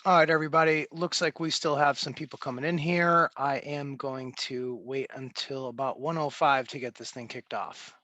All right, everybody. Looks like we still have some people coming in here. I am going to wait until about 1:05 to get this thing kicked off.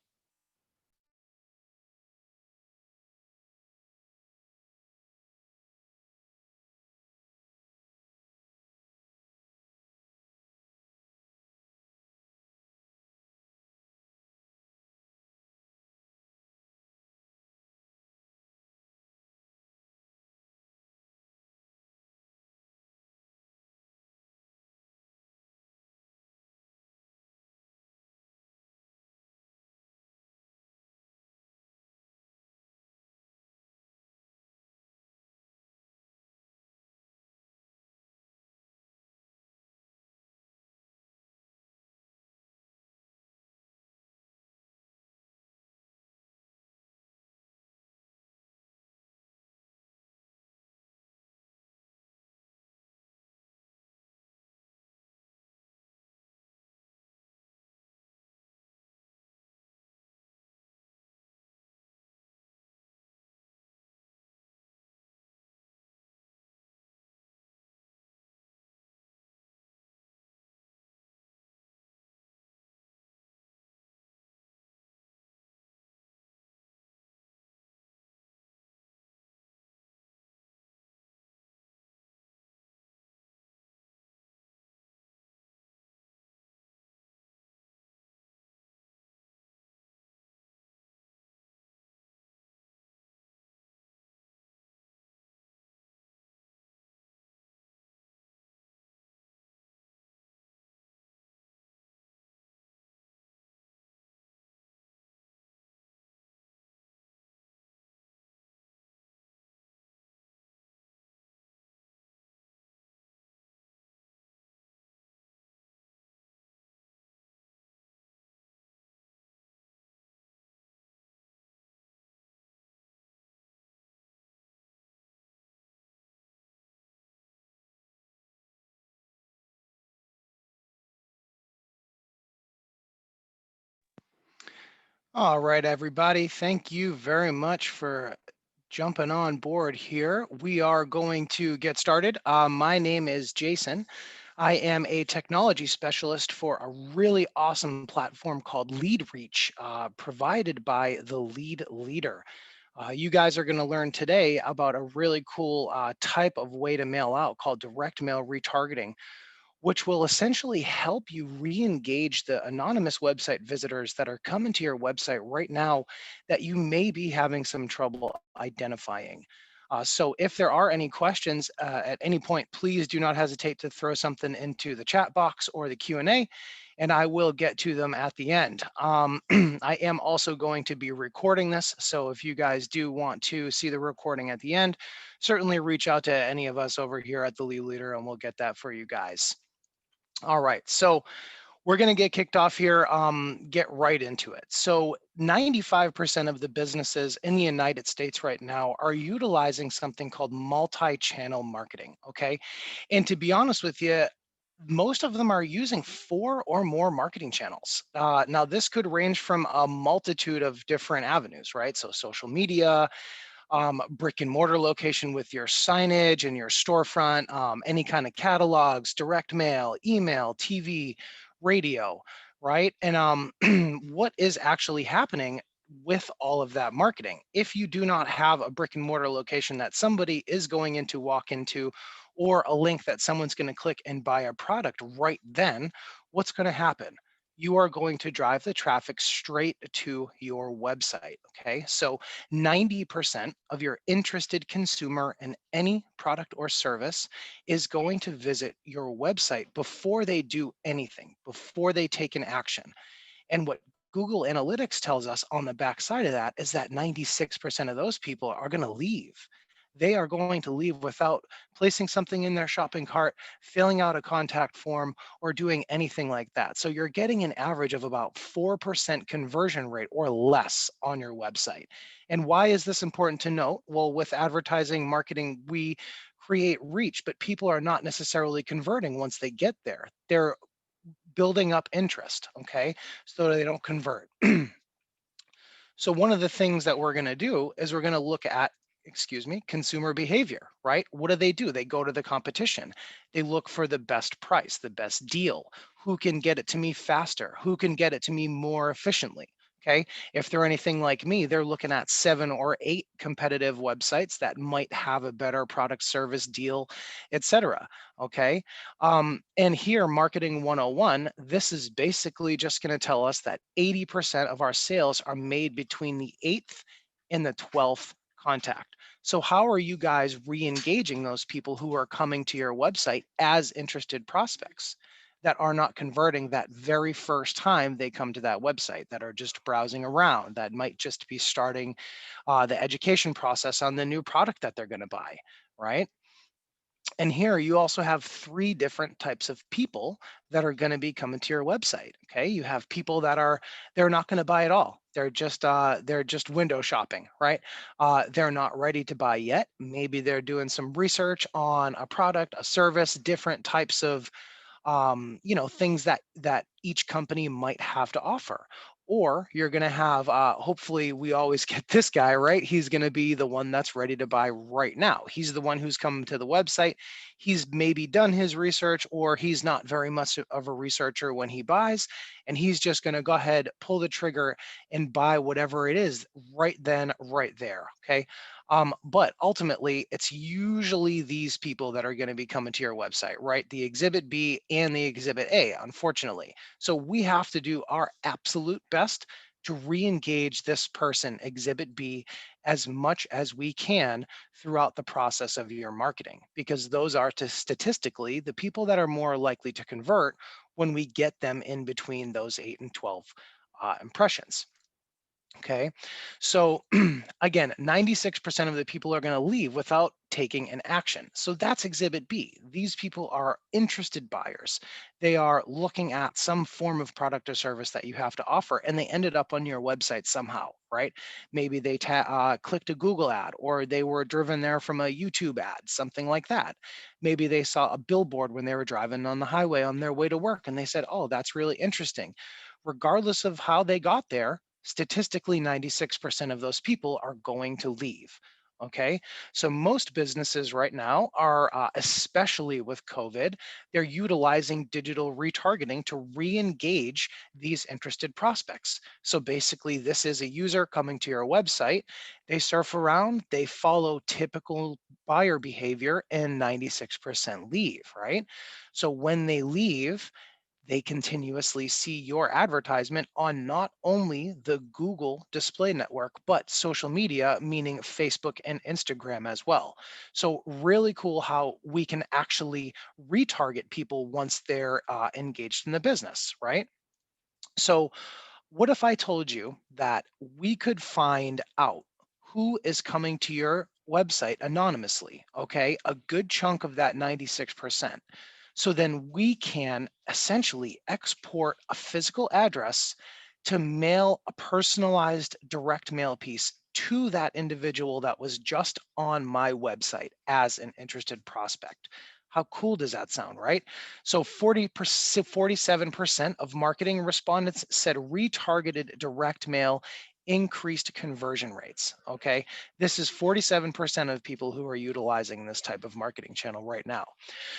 All right, everybody. Thank you very much for jumping on board here. We are going to get started. My name is Jason. I am a technology specialist for a really awesome platform called LeadReach, provided by the Lead Leader. You guys are going to learn today about a really cool type of way to mail out called direct mail retargeting, which will essentially help you re-engage the anonymous website visitors that are coming to your website right now that you may be having some trouble identifying. So if there are any questions at any point, please do not hesitate to throw something into the chat box or the Q&A, and I will get to them at the end. I am also going to be recording this, so if you guys do want to see the recording at the end, certainly reach out to any of us over here at the Lead Leader and we'll get that for you guys. All right, so we're going to get kicked off here, get right into it. So 95% of the businesses in the United States right now are utilizing something called multi-channel marketing, okay? And to be honest with you, most of them are using 4 or more marketing channels. Now, this could range from a multitude of different avenues, right? So social media, brick and mortar location with your signage and your storefront, any kind of catalogs, direct mail, email, TV, radio, right? And what is actually happening with all of that marketing? If you do not have a brick and mortar location that somebody is going into, walk into, or a link that someone's going to click and buy a product right then, what's going to happen? You are going to drive the traffic straight to your website. Okay. So 90% of your interested consumer in any product or service is going to visit your website before they do anything, before they take an action. And what Google Analytics tells us on the backside of that is that 96% of those people are going to leave. They are going to leave without placing something in their shopping cart, filling out a contact form, or doing anything like that. So you're getting an average of about 4% conversion rate or less on your website. And why is this important to note? Well, with advertising marketing, we create reach, but people are not necessarily converting once they get there. They're building up interest, okay, so they don't convert. So one of the things that we're going to do is we're going to look at excuse me, consumer behavior, right? What do? They go to the competition. They look for the best price, the best deal. Who can get it to me faster? Who can get it to me more efficiently? Okay. If they're anything like me, they're looking at 7 or 8 competitive websites that might have a better product, service, deal, etc. Okay. And here, Marketing 101, this is basically just going to tell us that 80% of our sales are made between the 8th and the 12th contact. So how are you guys re-engaging those people who are coming to your website as interested prospects that are not converting that very first time they come to that website, that are just browsing around, that might just be starting the education process on the new product that they're going to buy, right? And here you also have 3 different types of people that are going to be coming to your website. Okay, you have people that are, they're not going to buy at all. They're just window shopping, right? They're not ready to buy yet. Maybe they're doing some research on a product, a service, different types of things that each company might have to offer. Or you're going to have, hopefully we always get this guy, right? He's going to be the one that's ready to buy right now. He's the one who's come to the website. He's maybe done his research, or he's not very much of a researcher when he buys, and he's just going to go ahead, pull the trigger, and buy whatever it is right then, right there. Okay. But ultimately, it's usually these people that are going to be coming to your website, right? The Exhibit B and the Exhibit A, unfortunately. So we have to do our absolute best to re-engage this person, Exhibit B, as much as we can throughout the process of your marketing, because those are statistically the people that are more likely to convert when we get them in between those 8 and 12 impressions. Okay. So again, 96% of the people are going to leave without taking an action. So that's Exhibit B. These people are interested buyers. They are looking at some form of product or service that you have to offer, and they ended up on your website somehow, right? Maybe they clicked a Google ad, or they were driven there from a YouTube ad, something like that. Maybe they saw a billboard when they were driving on the highway on their way to work, and they said, oh, that's really interesting. Regardless of how they got there, statistically 96% of those people are going to leave. Okay, so most businesses right now are, especially with COVID, they're utilizing digital retargeting to re-engage these interested prospects. So basically, this is a user coming to your website, they surf around, they follow typical buyer behavior, and 96% leave, right? So when they leave, they continuously see your advertisement on not only the Google display network, but social media, meaning Facebook and Instagram as well. So, really cool how we can actually retarget people once they're engaged in the business, right? So, what if I told you that we could find out who is coming to your website anonymously? Okay, a good chunk of that 96%. So then we can essentially export a physical address to mail a personalized direct mail piece to that individual that was just on my website as an interested prospect. How cool does that sound, right? So 47% of marketing respondents said retargeted direct mail increased conversion rates. Okay. This is 47% of people who are utilizing this type of marketing channel right now.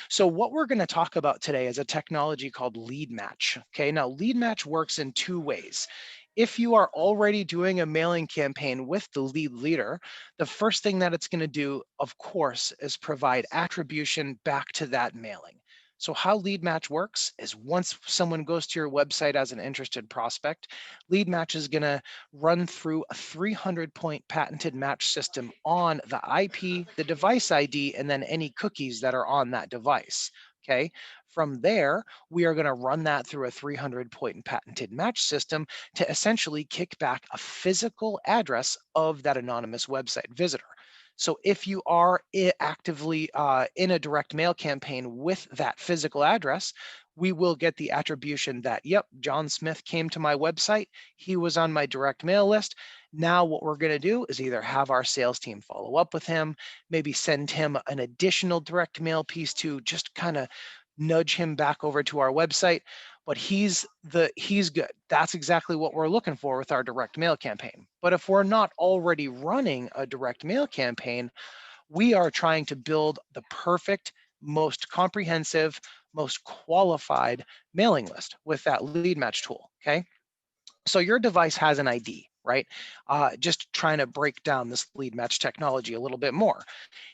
So what we're going to talk about today is a technology called LEADMatch. Okay, now LEADMatch works in 2 ways. If you are already doing a mailing campaign with the lead leader, the first thing that it's going to do, of course, is provide attribution back to that mailing. So how LeadMatch works is once someone goes to your website as an interested prospect, LeadMatch is going to run through a 300-point patented match system on the IP, the device ID, and then any cookies that are on that device. Okay. From there, we are going to run that through a 300-point patented match system to essentially kick back a physical address of that anonymous website visitor. So if you are actively in a direct mail campaign with that physical address, we will get the attribution that, yep, John Smith came to my website. He was on my direct mail list. Now what we're going to do is either have our sales team follow up with him, maybe send him an additional direct mail piece to just kind of nudge him back over to our website. but he's good. That's exactly what we're looking for with our direct mail campaign. But if we're not already running a direct mail campaign, we are trying to build the perfect, most comprehensive, most qualified mailing list with that lead match tool. Okay. So your device has an ID, right? Just trying to break down this lead match technology a little bit more.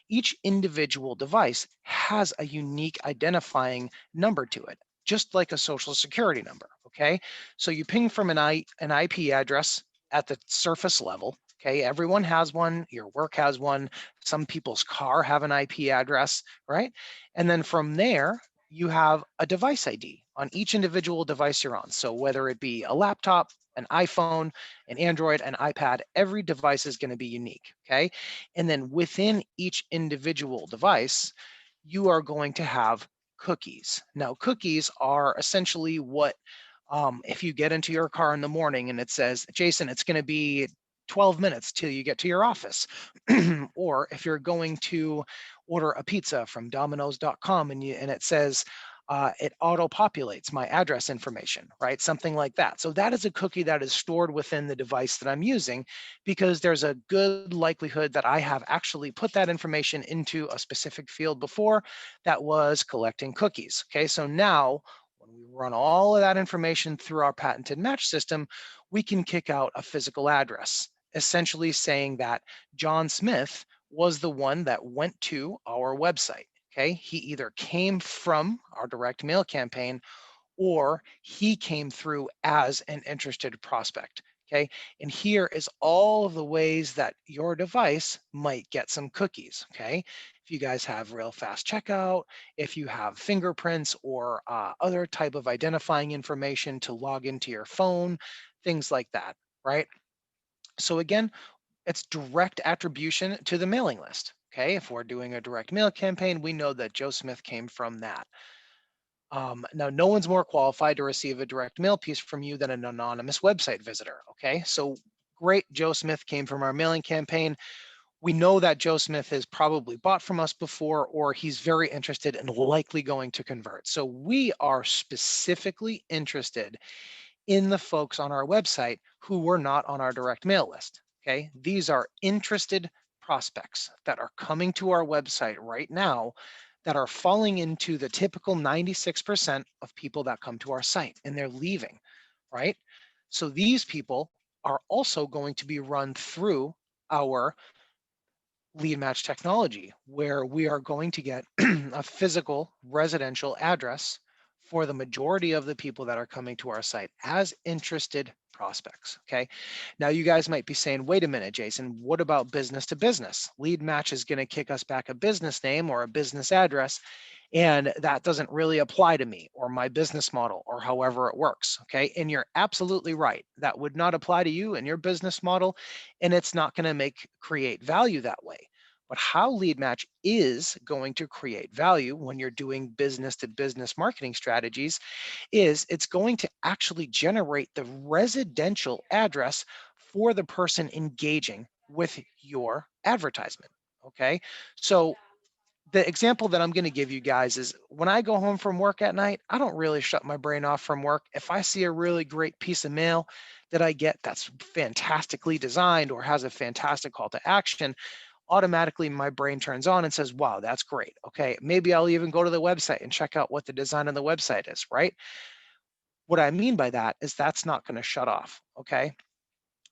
Each individual device has a unique identifying number to it, just like a social security number, okay? So you ping from an IP address at the surface level, okay? Everyone has one, your work has one, some people's car have an IP address, right? And then from there, you have a device ID on each individual device you're on. So whether it be a laptop, an iPhone, an Android, an iPad, every device is going to be unique, okay? And then within each individual device, you are going to have cookies. Now, cookies are essentially what, if you get into your car in the morning and it says, Jason, it's going to be 12 minutes till you get to your office. Or if you're going to order a pizza from domino's.com and it says, it auto populates my address information, right? Something like that. So that is a cookie that is stored within the device that I'm using because there's a good likelihood that I have actually put that information into a specific field before that was collecting cookies. Okay, so now when we run all of that information through our patented match system, we can kick out a physical address, essentially saying that John Smith was the one that went to our website. Okay, he either came from our direct mail campaign or he came through as an interested prospect. Okay, and here is all of the ways that your device might get some cookies. Okay, if you guys have real fast checkout, if you have fingerprints or other type of identifying information to log into your phone, things like that, right? So again, it's direct attribution to the mailing list. Okay, if we're doing a direct mail campaign, we know that Joe Smith came from that. Now, no one's more qualified to receive a direct mail piece from you than an anonymous website visitor. Okay, so great, Joe Smith came from our mailing campaign. We know that Joe Smith has probably bought from us before, or he's very interested and likely going to convert. So we are specifically interested in the folks on our website who were not on our direct mail list. Okay, these are interested prospects that are coming to our website right now that are falling into the typical 96% of people that come to our site and they're leaving, right? So these people are also going to be run through our lead match technology, where we are going to get a physical residential address for the majority of the people that are coming to our site as interested prospects. Okay. Now you guys might be saying, wait a minute, Jason, what about business to business? Lead match is going to kick us back a business name or a business address. And that doesn't really apply to me or my business model or however it works. Okay. And you're absolutely right. That would not apply to you and your business model. And it's not going to create value that way. But how LeadMatch is going to create value when you're doing business to business marketing strategies is it's going to actually generate the residential address for the person engaging with your advertisement. Okay. So the example that I'm going to give you guys is when I go home from work at night, I don't really shut my brain off from work. If I see a really great piece of mail that I get that's fantastically designed or has a fantastic call to action, automatically my brain turns on and says, wow, that's great. Okay, maybe I'll even go to the website and check out what the design on the website is, right? What I mean by that is that's not going to shut off. Okay.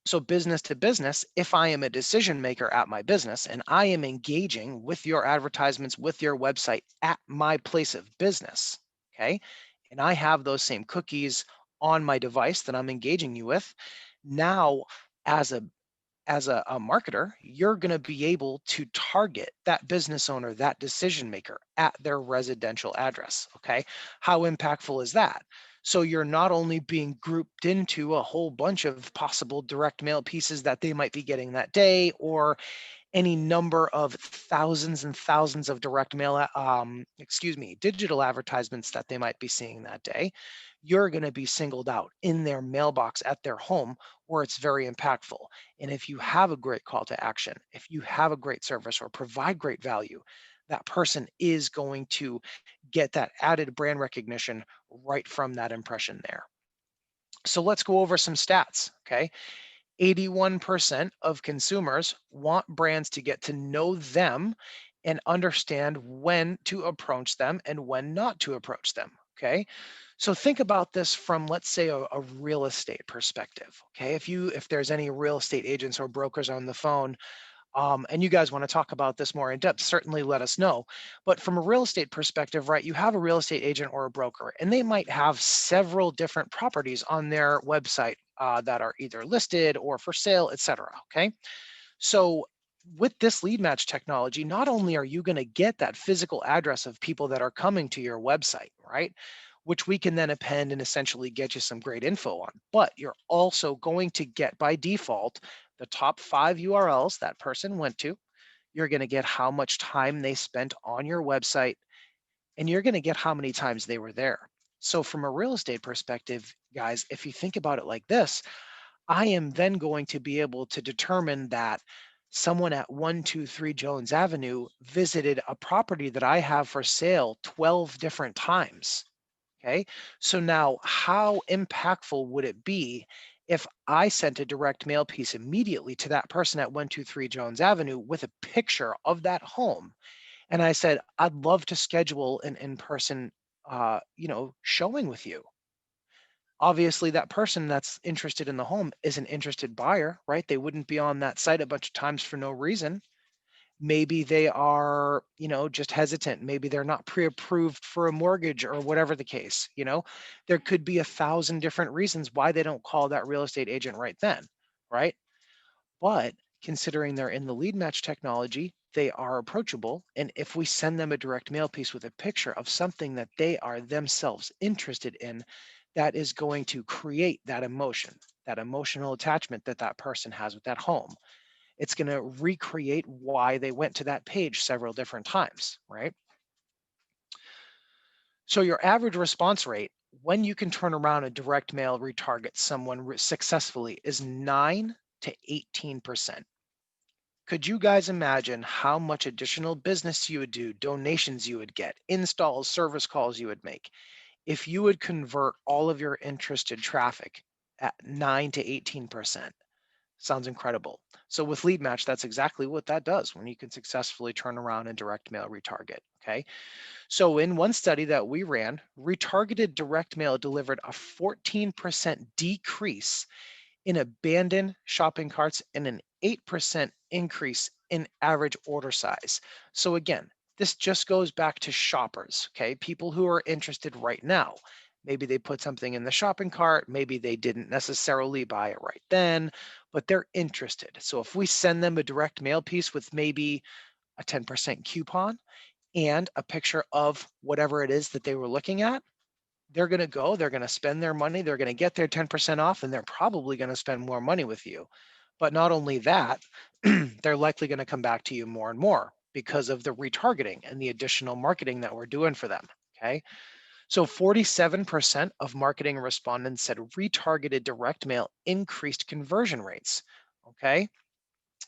So business to business, if I am a decision maker at my business and I am engaging with your advertisements, with your website at my place of business, okay, and I have those same cookies on my device that I'm engaging you with, now as a marketer, you're going to be able to target that business owner, that decision maker at their residential address. Okay. How impactful is that? So you're not only being grouped into a whole bunch of possible direct mail pieces that they might be getting that day, or any number of thousands and thousands of direct mail, digital advertisements that they might be seeing that day. You're going to be singled out in their mailbox at their home where it's very impactful. And if you have a great call to action, if you have a great service or provide great value, that person is going to get that added brand recognition right from that impression there. So let's go over some stats, okay? 81% of consumers want brands to get to know them and understand when to approach them and when not to approach them. Okay. So think about this from, let's say, a real estate perspective. Okay. If there's any real estate agents or brokers on the phone, and you guys want to talk about this more in depth, certainly let us know. But from a real estate perspective, right, you have a real estate agent or a broker, and they might have several different properties on their website that are either listed or for sale, et cetera. Okay. So with this lead match technology, not only are you going to get that physical address of people that are coming to your website, right? Which we can then append and essentially get you some great info on, but you're also going to get by default the top 5 URLs that person went to. You're going to get how much time they spent on your website, and you're going to get how many times they were there. So, from a real estate perspective, guys, if you think about it like this, I am then going to be able to determine that someone at 123 Jones Avenue visited a property that I have for sale 12 different times. Okay. So now, how impactful would it be if I sent a direct mail piece immediately to that person at 123 Jones Avenue with a picture of that home? And I said, I'd love to schedule an in person, showing with you. Obviously, that person that's interested in the home is an interested buyer, right? They wouldn't be on that site a bunch of times for no reason. Maybe they are, just hesitant. Maybe they're not pre-approved for a mortgage or whatever the case. There could be 1,000 different reasons why they don't call that real estate agent right then, right? But considering they're in the lead match technology, they are approachable. And if we send them a direct mail piece with a picture of something that they are themselves interested in, that is going to create that emotion, that emotional attachment that that person has with that home. It's going to recreate why they went to that page several different times, right? So your average response rate when you can turn around and direct mail retarget someone successfully is 9 to 18%. Could you guys imagine how much additional business you would do, donations you would get, installs, service calls you would make if you would convert all of your interested traffic at 9 to 18%? Sounds incredible. So with Lead Match, that's exactly what that does when you can successfully turn around and direct mail retarget. Okay. So in one study that we ran, retargeted direct mail delivered a 14% decrease in abandoned shopping carts and an 8% increase in average order size. So again, this just goes back to shoppers, okay? People who are interested right now. Maybe they put something in the shopping cart, maybe they didn't necessarily buy it right then, but they're interested. So if we send them a direct mail piece with maybe a 10% coupon and a picture of whatever it is that they were looking at, they're going to go, they're going to spend their money, they're going to get their 10% off, and they're probably going to spend more money with you. But not only that, they're likely going to come back to you more and more because of the retargeting and the additional marketing that we're doing for them. Okay. So 47% of marketing respondents said retargeted direct mail increased conversion rates. Okay.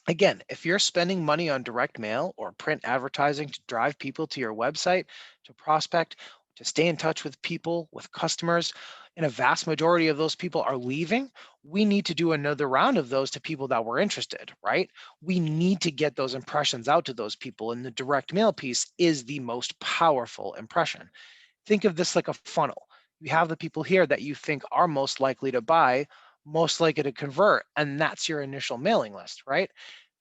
Again, if you're spending money on direct mail or print advertising to drive people to your website, to prospect, to stay in touch with people, with customers, and a vast majority of those people are leaving, we need to do another round of those to people that were interested, right? We need to get those impressions out to those people, and the direct mail piece is the most powerful impression. Think of this like a funnel. You have the people here that you think are most likely to buy, most likely to convert, and that's your initial mailing list, right?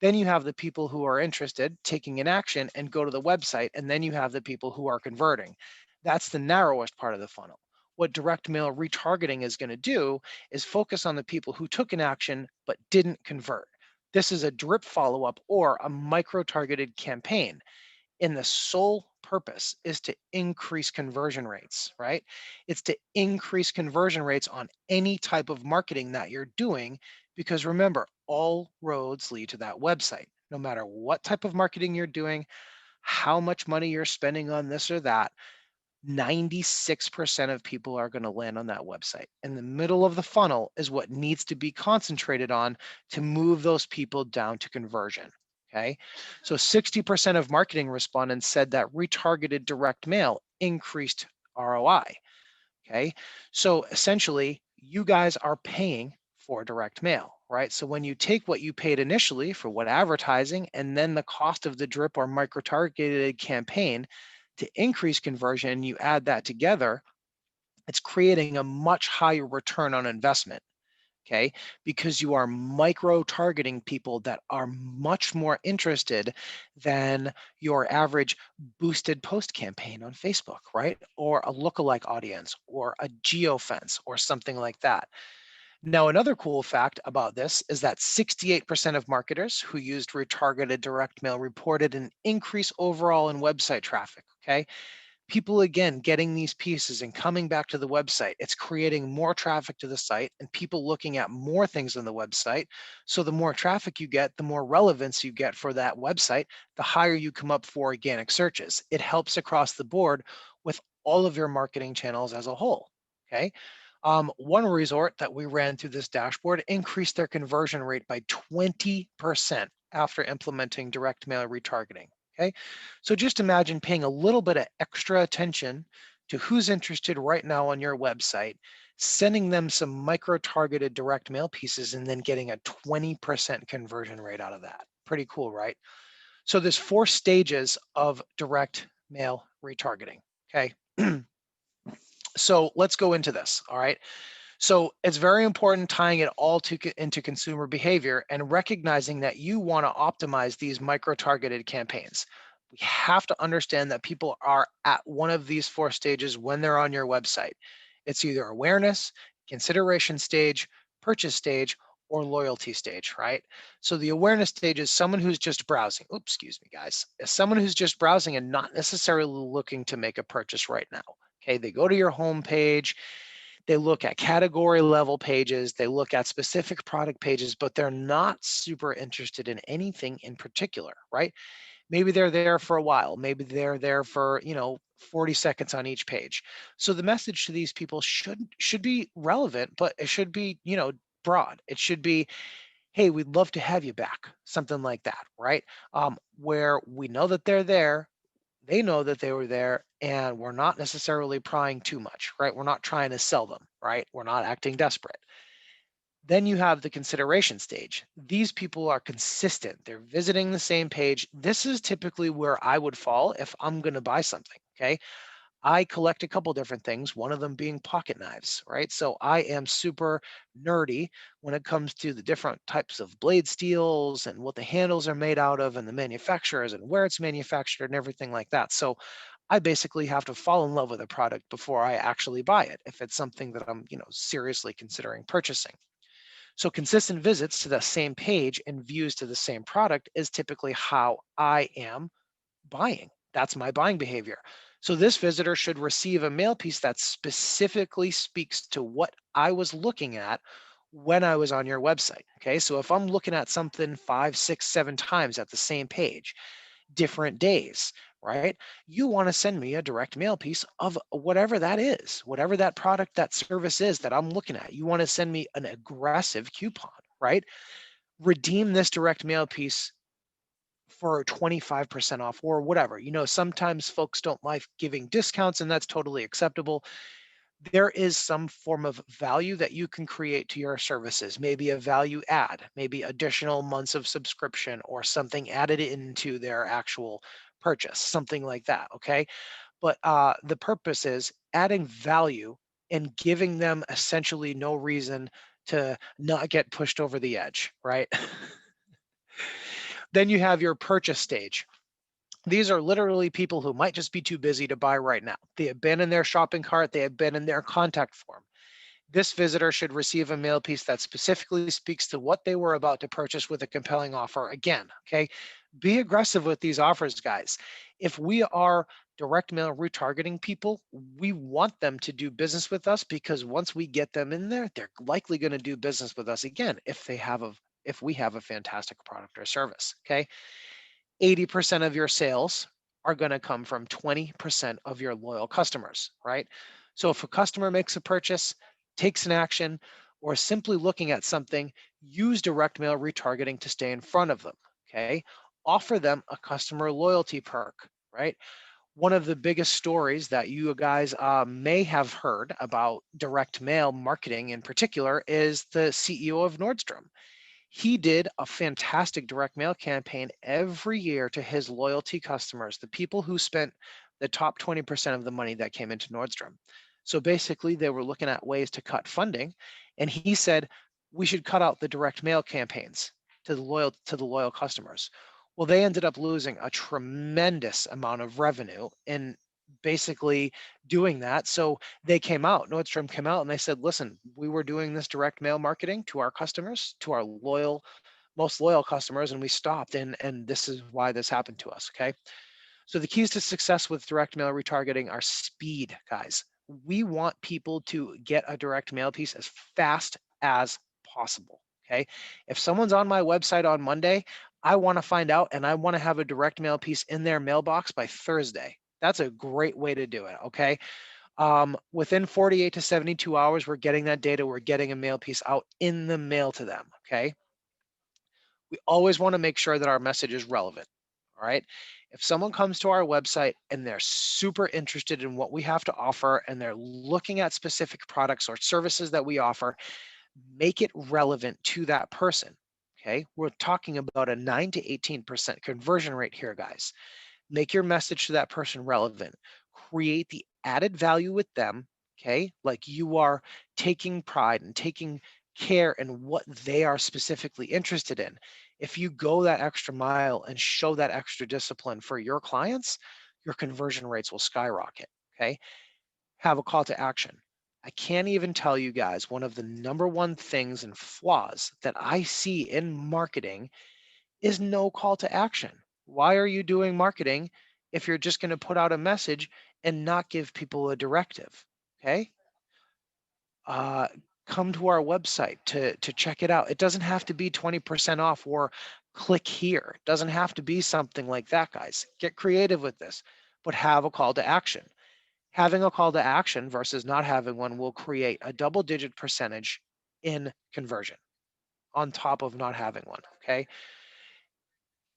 Then you have the people who are interested, taking an action and go to the website, and then you have the people who are converting. That's the narrowest part of the funnel. What direct mail retargeting is going to do is focus on the people who took an action but didn't convert. This is a drip follow-up or a micro-targeted campaign, and the sole purpose is to increase conversion rates, right? It's to increase conversion rates on any type of marketing that you're doing, because remember, all roads lead to that website. No matter what type of marketing you're doing, how much money you're spending on this or that, 96% of people are going to land on that website. And the middle of the funnel is what needs to be concentrated on to move those people down to conversion. Okay. So 60% of marketing respondents said that retargeted direct mail increased ROI. Okay. So essentially, you guys are paying for direct mail, right? So when you take what you paid initially for what advertising and then the cost of the drip or micro targeted campaign to increase conversion, you add that together, it's creating a much higher return on investment. Okay, because you are micro targeting people that are much more interested than your average boosted post campaign on Facebook, right? Or a lookalike audience or a geofence or something like that. Now, another cool fact about this is that 68% of marketers who used retargeted direct mail reported an increase overall in website traffic. Okay, people again getting these pieces and coming back to the website. It's creating more traffic to the site and people looking at more things on the website. So the more traffic you get, the more relevance you get for that website, the higher you come up for organic searches. It helps across the board with all of your marketing channels as a whole. Okay. One resort that we ran through this dashboard increased their conversion rate by 20% after implementing direct mail retargeting. Okay. So just imagine paying a little bit of extra attention to who's interested right now on your website, sending them some micro-targeted direct mail pieces, and then getting a 20% conversion rate out of that. Pretty cool, right? So there's 4 stages of direct mail retargeting. Okay. So let's go into this. All right. So it's very important tying it all into consumer behavior and recognizing that you want to optimize these micro-targeted campaigns. We have to understand that people are at one of these 4 stages when they're on your website. It's either awareness, consideration stage, purchase stage, or loyalty stage, right? So the awareness stage is someone who's just browsing. Oops, excuse me, guys. Is someone who's just browsing and not necessarily looking to make a purchase right now. Okay, they go to your home page, they look at category level pages, they look at specific product pages, but they're not super interested in anything in particular, right? Maybe they're there for a while, maybe they're there for, 40 seconds on each page. So the message to these people should be relevant, but it should be, broad. It should be, hey, we'd love to have you back, something like that, right? Where we know that they're there, they know that they were there, and we're not necessarily prying too much, right? We're not trying to sell them, right? We're not acting desperate. Then you have the consideration stage. These people are consistent. They're visiting the same page. This is typically where I would fall if I'm going to buy something. Okay. I collect a couple different things, one of them being pocket knives, right? So I am super nerdy when it comes to the different types of blade steels and what the handles are made out of and the manufacturers and where it's manufactured and everything like that. So I basically have to fall in love with a product before I actually buy it if it's something that I'm, seriously considering purchasing. So consistent visits to the same page and views to the same product is typically how I am buying. That's my buying behavior. So this visitor should receive a mail piece that specifically speaks to what I was looking at when I was on your website. Okay. So if I'm looking at something 5, 6, 7 times at the same page, different days, right? You want to send me a direct mail piece of whatever that is, whatever that product, that service is that I'm looking at. You want to send me an aggressive coupon, right? Redeem this direct mail piece for 25% off or whatever. Sometimes folks don't like giving discounts, and that's totally acceptable. There is some form of value that you can create to your services, maybe a value add, maybe additional months of subscription or something added into their actual purchase, something like that. Okay. But the purpose is adding value and giving them essentially no reason to not get pushed over the edge, right? Then you have your purchase stage. These are literally people who might just be too busy to buy right now. They have been in their shopping cart, they have been in their contact form. This visitor should receive a mail piece that specifically speaks to what they were about to purchase with a compelling offer. Again, okay, be aggressive with these offers, guys. If we are direct mail retargeting people, we want them to do business with us because once we get them in there, they're likely going to do business with us again if we have a fantastic product or service. Okay. 80% of your sales are going to come from 20% of your loyal customers, right? So if a customer makes a purchase, takes an action, or is simply looking at something, use direct mail retargeting to stay in front of them, okay? offer them a customer loyalty perk, right? One of the biggest stories that you guys may have heard about direct mail marketing in particular is the CEO of Nordstrom. He did a fantastic direct mail campaign every year to his loyalty customers, the people who spent the top 20% of the money that came into Nordstrom. So basically, they were looking at ways to cut funding, and he said we should cut out the direct mail campaigns to the loyal customers. Well, they ended up losing a tremendous amount of revenue in basically doing that. So Nordstrom came out and they said, listen, we were doing this direct mail marketing to our customers, to our most loyal customers, and we stopped. And this is why this happened to us. Okay. So the keys to success with direct mail retargeting are speed, guys. We want people to get a direct mail piece as fast as possible. Okay. If someone's on my website on Monday, I want to find out and I want to have a direct mail piece in their mailbox by Thursday. That's a great way to do it. Okay. Within 48 to 72 hours, we're getting that data. We're getting a mail piece out in the mail to them. Okay. We always want to make sure that our message is relevant. All right. If someone comes to our website and they're super interested in what we have to offer and they're looking at specific products or services that we offer, make it relevant to that person. Okay. We're talking about a 9 to 18% conversion rate here, guys. Make your message to that person relevant. Create the added value with them, okay? Like you are taking pride and taking care in what they are specifically interested in. If you go that extra mile and show that extra discipline for your clients, your conversion rates will skyrocket, okay? Have a call to action. I can't even tell you guys one of the number one things and flaws that I see in marketing is no call to action. Why are you doing marketing if you're just going to put out a message and not give people a directive? Okay. Uh, Come to our website to check it out. It doesn't have to be 20% off or click here. It doesn't have to be something like that, guys. Get creative with this, but have a call to action. Having a call to action versus not having one will create a double-digit percentage in conversion on top of not having one. Okay.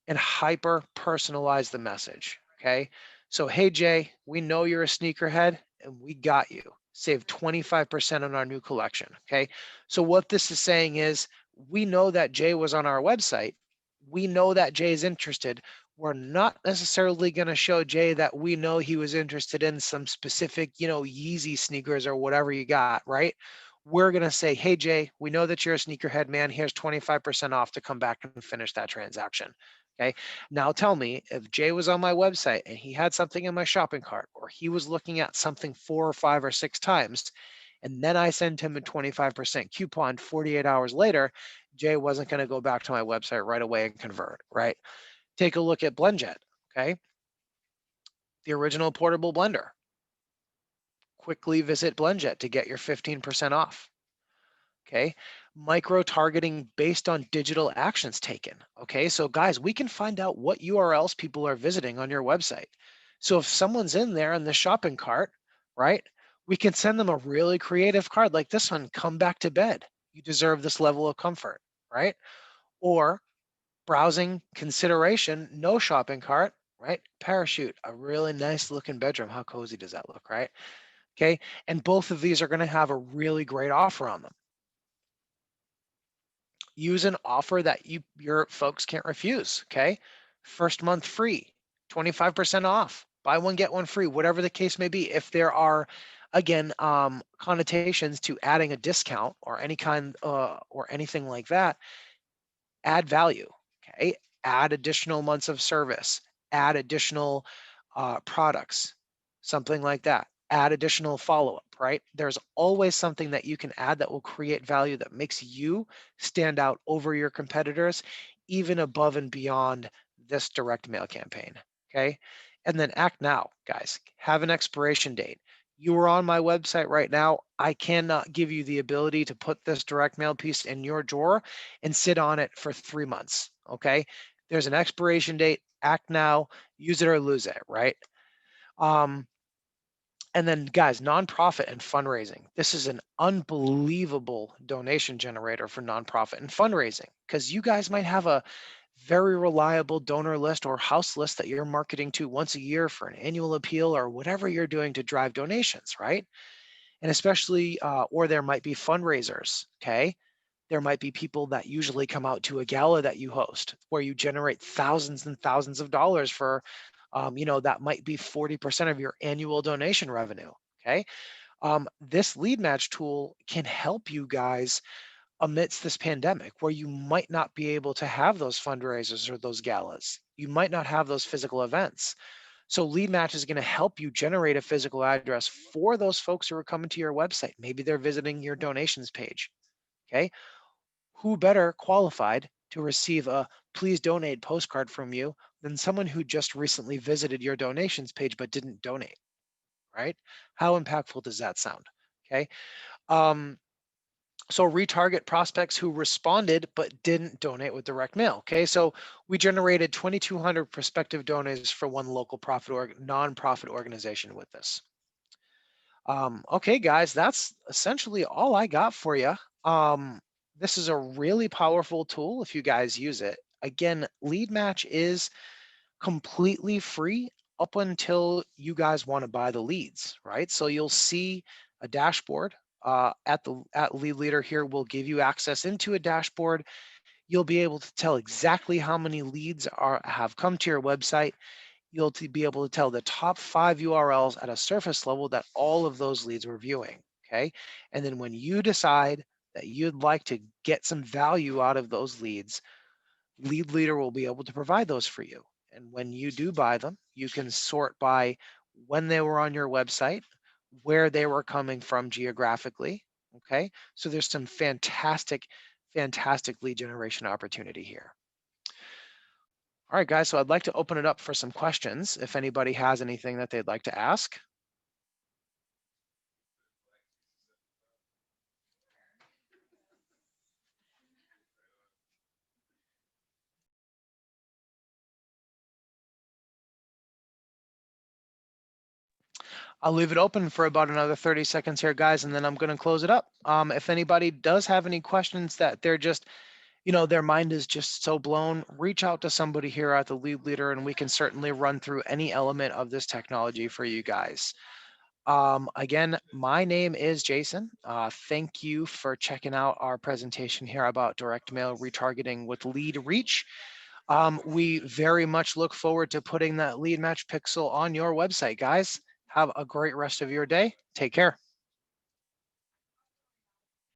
And hyper personalize the message. Okay. So, hey, Jay, we know you're a sneakerhead and we got you. Save 25% on our new collection. Okay. So, what this is saying is we know that Jay was on our website. We know that Jay is interested. We're not necessarily going to show Jay that we know he was interested in some specific, Yeezy sneakers or whatever you got, right? We're going to say, hey, Jay, we know that you're a sneakerhead, man. Here's 25% off to come back and finish that transaction. Okay. Now tell me if Jay was on my website and he had something in my shopping cart or he was looking at something 4 or 5 or 6 times, and then I send him a 25% coupon 48 hours later, Jay wasn't going to go back to my website right away and convert, right? Take a look at BlendJet, okay? The original portable blender. Quickly visit BlendJet to get your 15% off. Okay. Micro targeting based on digital actions taken. Okay. So, guys, we can find out what URLs people are visiting on your website. So, if someone's in there in the shopping cart, right, we can send them a really creative card like this one, come back to bed. You deserve this level of comfort, right? Or browsing consideration, no shopping cart, right? Parachute, a really nice looking bedroom. How cozy does that look, right? Okay. And both of these are going to have a really great offer on them. Use an offer that your folks can't refuse. Okay. First month free, 25% off, buy one, get one free, whatever the case may be. If there are, again, connotations to adding a discount or any kind or anything like that, add value. Okay. Add additional months of service, add additional products, something like that. Add additional follow-up, right? There's always something that you can add that will create value that makes you stand out over your competitors, even above and beyond this direct mail campaign, okay? And then act now, guys. Have an expiration date. You are on my website right now. I cannot give you the ability to put this direct mail piece in your drawer and sit on it for 3 months, okay? There's an expiration date. Act now, use it or lose it, right? And then, guys, nonprofit and fundraising. This is an unbelievable donation generator for nonprofit and fundraising because you guys might have a very reliable donor list or house list that you're marketing to once a year for an annual appeal or whatever you're doing to drive donations, right? And especially, or there might be fundraisers, okay? There might be people that usually come out to a gala that you host where you generate thousands and thousands of dollars for, that might be 40% of your annual donation revenue, okay? This lead match tool can help you guys amidst this pandemic where you might not be able to have those fundraisers or those galas. You might not have those physical events. So lead match is going to help you generate a physical address for those folks who are coming to your website. Maybe they're visiting your donations page. Okay. Who better qualified to receive a please donate postcard from you than someone who just recently visited your donations page but didn't donate, right? How impactful does that sound? Okay. Um, so retarget prospects who responded but didn't donate with direct mail. Okay, so we generated 2,200 prospective donors for one local nonprofit organization with this. Okay, guys, that's essentially all I got for you. This is a really powerful tool if you guys use it. Again, LeadMatch is completely free up until you guys want to buy the leads, right? So you'll see a dashboard at Lead Leader here. Will give you access into a dashboard. You'll be able to tell exactly how many leads have come to your website. You'll be able to tell the top 5 URLs at a surface level that all of those leads were viewing, okay? And then when you decide that you'd like to get some value out of those leads, Lead Leader will be able to provide those for you. And when you do buy them, you can sort by when they were on your website, where they were coming from geographically. Okay. So there's some fantastic, fantastic lead generation opportunity here. All right, guys. So I'd like to open it up for some questions if anybody has anything that they'd like to ask. I'll leave it open for about another 30 seconds here, guys, and then I'm going to close it up. If anybody does have any questions that they're just, their mind is just so blown, reach out to somebody here at the Lead Leader, and we can certainly run through any element of this technology for you guys. Again, my name is Jason. Thank you for checking out our presentation here about direct mail retargeting with Lead Reach. We very much look forward to putting that lead match pixel on your website, guys. Have a great rest of your day. Take care.